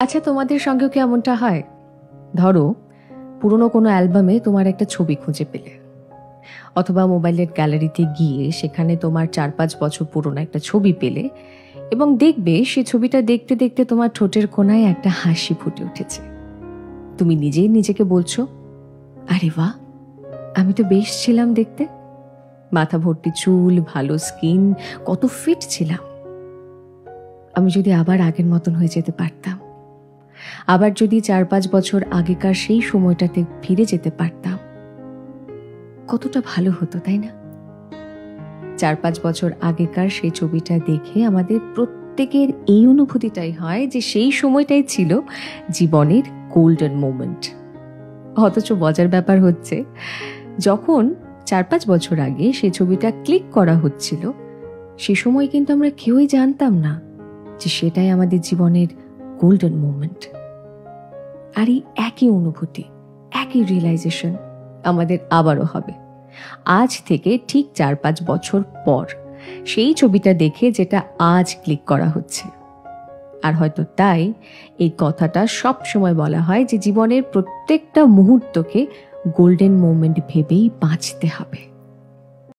আচ্ছা, তোমাদের সঙ্গেও কি এমনটা হয়? ধরো, পুরনো কোনো অ্যালবামে তোমার একটা ছবি খুঁজে পেলে, অথবা মোবাইলের গ্যালারিতে গিয়ে সেখানে তোমার 4-5 বছর পুরনো একটা ছবি পেলে, এবং দেখবে সে ছবিটা দেখতে দেখতে তোমার ঠোঁটের কোণায় একটা হাসি ফুটে উঠেছে। তুমি নিজেই নিজেকে বলছো, আরে বাহ, আমি তো বেশ ছিলাম দেখতে, মাথা ভর্তি চুল, ভালো স্কিন, কত ফিট ছিলাম। আমি যদি আবার আগের মতন হয়ে যেতে পারতাম, আবার যদি 4-5 বছর আগেকার সেই সময়টাতে ফিরে যেতে পারতাম, কতটা ভালো হতো, তাই না? 4-5 বছর আগেকার সেই ছবিটা দেখে আমাদের প্রত্যেকের এই অনুভূতিটাই হয় যে সেই সময়টাই ছিল জীবনের গোল্ডেন মোমেন্ট। অথচ মজার ব্যাপার হচ্ছে, যখন 4-5 বছর আগে সেই ছবিটা ক্লিক করা হচ্ছিল, সে সময় কিন্তু আমরা কেউই জানতাম না যে সেটাই আমাদের জীবনের গোল্ডেন মোমেন্ট। আর এই একই অনুভূতি, একই রিয়েলাইজেশন আমাদের আবারও হবে আজ থেকে ঠিক 4-5 বছর পর, সেই ছবিটা দেখে যেটা আজ ক্লিক করা হচ্ছে। আর হয়তো তাই এই কথাটা সব সময় বলা হয় যে জীবনের প্রত্যেকটা মুহূর্তকে গোল্ডেন মোমেন্ট ভেবেই বাঁচতে হবে।